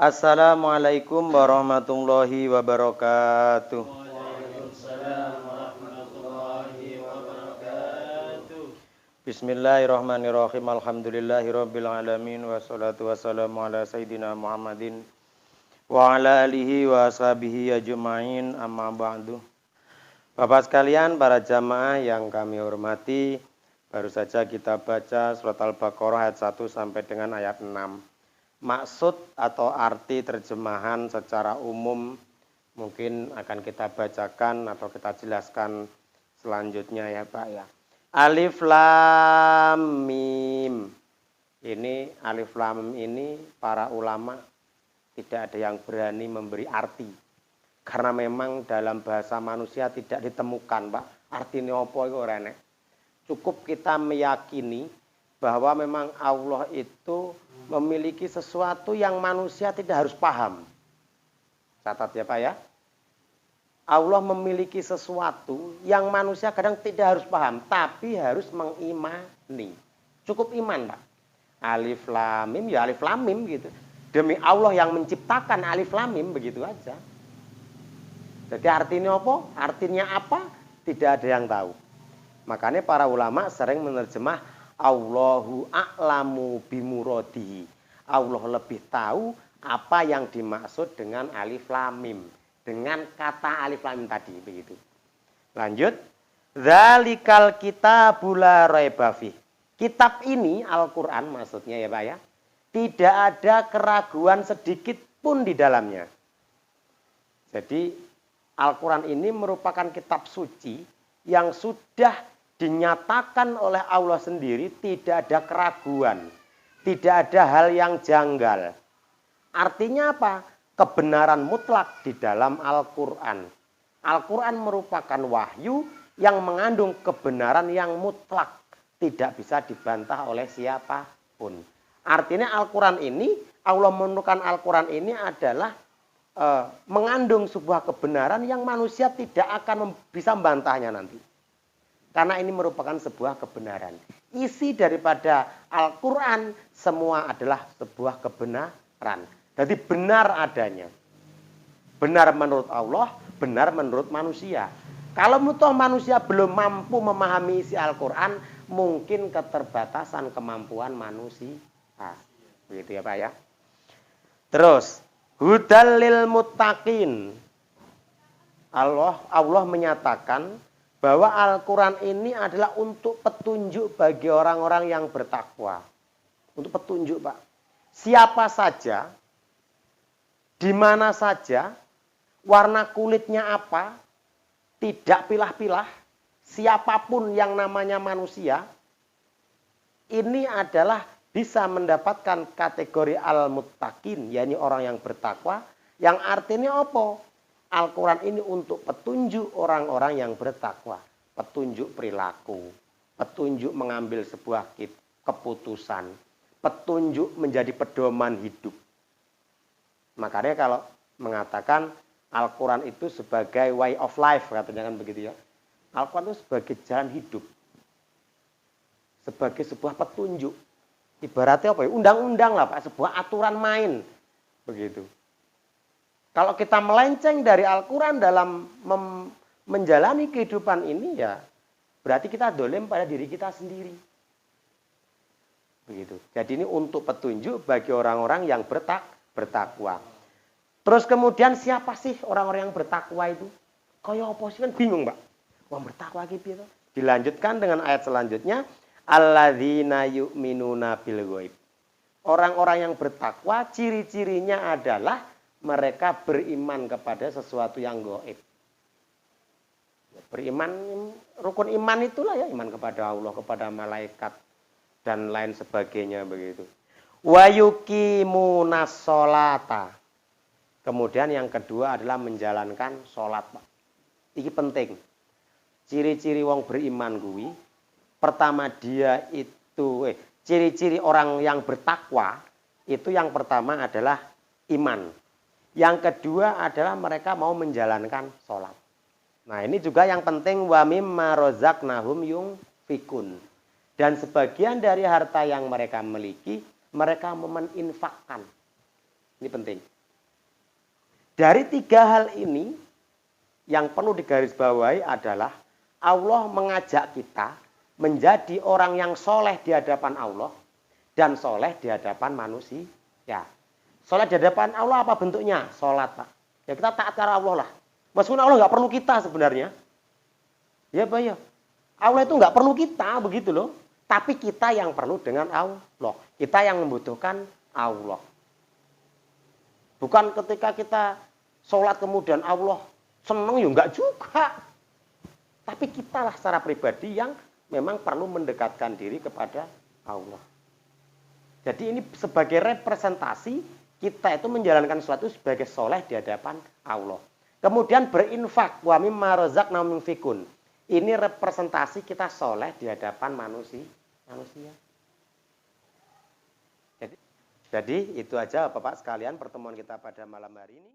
Assalamualaikum warahmatullahi wabarakatuh. Waalaikumsalam warahmatullahi wabarakatuh. Bismillahirrahmanirrahim. Alhamdulillahirabbil alamin wassalatu wassalamu ala sayidina Muhammadin wa ala alihi wa ashabihi ajmain, amma ba'du. Bapak sekalian, para jamaah yang kami hormati, baru saja kita baca surat Al-Baqarah ayat 1 sampai dengan ayat 6. Maksud atau arti terjemahan secara umum mungkin akan kita bacakan atau kita jelaskan selanjutnya ya Pak ya. Alif Lam Mim. Ini Alif Lam Mim ini para ulama tidak ada yang berani memberi arti. Karena memang dalam bahasa manusia tidak ditemukan Pak. Artinya apa itu ora enek. Cukup kita meyakini bahwa memang Allah itu memiliki sesuatu yang manusia tidak harus paham. Catat ya Pak ya. Allah memiliki sesuatu yang manusia kadang tidak harus paham, tapi harus mengimani. Cukup iman Pak. Alif Lam Mim ya Alif Lam Mim gitu. Demi Allah yang menciptakan Alif Lam Mim, begitu aja. Jadi artinya apa? Artinya apa? Tidak ada yang tahu. Makanya para ulama sering menerjemah Allahu a'lamu bimuradihi. Allah lebih tahu apa yang dimaksud dengan Alif Lam Mim. Dengan kata Alif Lam Mim tadi, begitu. Lanjut. Dzalikal kitabul la raiba fih. Kitab ini Al-Qur'an maksudnya ya Pak ya. Tidak ada keraguan sedikit pun di dalamnya. Jadi Al-Quran ini merupakan kitab suci yang sudah dinyatakan oleh Allah sendiri, tidak ada keraguan, tidak ada hal yang janggal. Artinya apa? Kebenaran mutlak di dalam Al-Quran. Al-Quran merupakan wahyu yang mengandung kebenaran yang mutlak, tidak bisa dibantah oleh siapapun. Artinya Al-Quran ini, Allah menurunkan Al-Quran ini adalah mengandung sebuah kebenaran yang manusia tidak akan bisa membantahnya nanti. Karena ini merupakan sebuah kebenaran. Isi daripada Al-Quran semua adalah sebuah kebenaran. Jadi benar adanya. Benar menurut Allah, benar menurut manusia. Kalau manusia belum mampu memahami isi Al-Quran, mungkin keterbatasan kemampuan manusia. Begitu ya Pak ya. Terus, hudal lil muttaqin. Allah menyatakan bahwa Al-Quran ini adalah untuk petunjuk bagi orang-orang yang bertakwa. Untuk petunjuk Pak. Siapa saja, di mana saja, warna kulitnya apa, tidak pilah-pilah, siapapun yang namanya manusia, ini adalah bisa mendapatkan kategori al-muttaqin, yakni orang yang bertakwa, yang artinya apa? Al-Quran ini untuk petunjuk orang-orang yang bertakwa, petunjuk perilaku, petunjuk mengambil sebuah keputusan, petunjuk menjadi pedoman hidup. Makanya kalau mengatakan Al-Quran itu sebagai way of life, katanya kan begitu ya. Al-Quran itu sebagai jalan hidup, sebagai sebuah petunjuk. Ibaratnya apa ya? Undang-undang lah Pak, sebuah aturan main. Begitu. Kalau kita melenceng dari Al-Quran dalam menjalani kehidupan ini ya berarti kita dolim pada diri kita sendiri. Begitu. Jadi ini untuk petunjuk bagi orang-orang yang bertakwa. Terus kemudian siapa sih orang-orang yang bertakwa itu? Kayak apa sih kan bingung Pak. Wah bertakwa gitu. Dilanjutkan dengan ayat selanjutnya. Alladzina yu'minuna bil ghaib. Orang-orang yang bertakwa ciri-cirinya adalah mereka beriman kepada sesuatu yang gaib. Beriman, rukun iman itulah ya, iman kepada Allah, kepada malaikat dan lain sebagainya begitu. Wa yuqimunas sholata. Kemudian yang kedua adalah menjalankan sholat Pak. Ini penting. Ciri-ciri wong beriman kuwi pertama dia itu ciri-ciri orang yang bertakwa itu yang pertama adalah iman. Yang kedua adalah mereka mau menjalankan sholat. Nah ini juga yang penting wa mimma razaqnahum yunfikun. Dan sebagian dari harta yang mereka miliki mereka meminfakkan. Ini penting. Dari 3 hal ini, yang perlu digarisbawahi adalah Allah mengajak kita menjadi orang yang soleh di hadapan Allah dan soleh di hadapan manusia. Ya, soleh di hadapan Allah apa bentuknya? Sholat, Pak. Ya kita taat cara Allah lah. Meskipun Allah nggak perlu kita sebenarnya. Ya, Pak ya. Allah itu nggak perlu kita begitu loh. Tapi kita yang perlu dengan Allah. Kita yang membutuhkan Allah. Bukan ketika kita sholat kemudian Allah seneng ya enggak juga. Tapi kitalah secara pribadi yang memang perlu mendekatkan diri kepada Allah. Jadi ini sebagai representasi kita itu menjalankan sesuatu sebagai soleh di hadapan Allah. Kemudian berinfak, wa mimma razaqnahum yunfikun. Ini representasi kita soleh di hadapan manusia. Jadi itu aja Bapak sekalian pertemuan kita pada malam hari ini.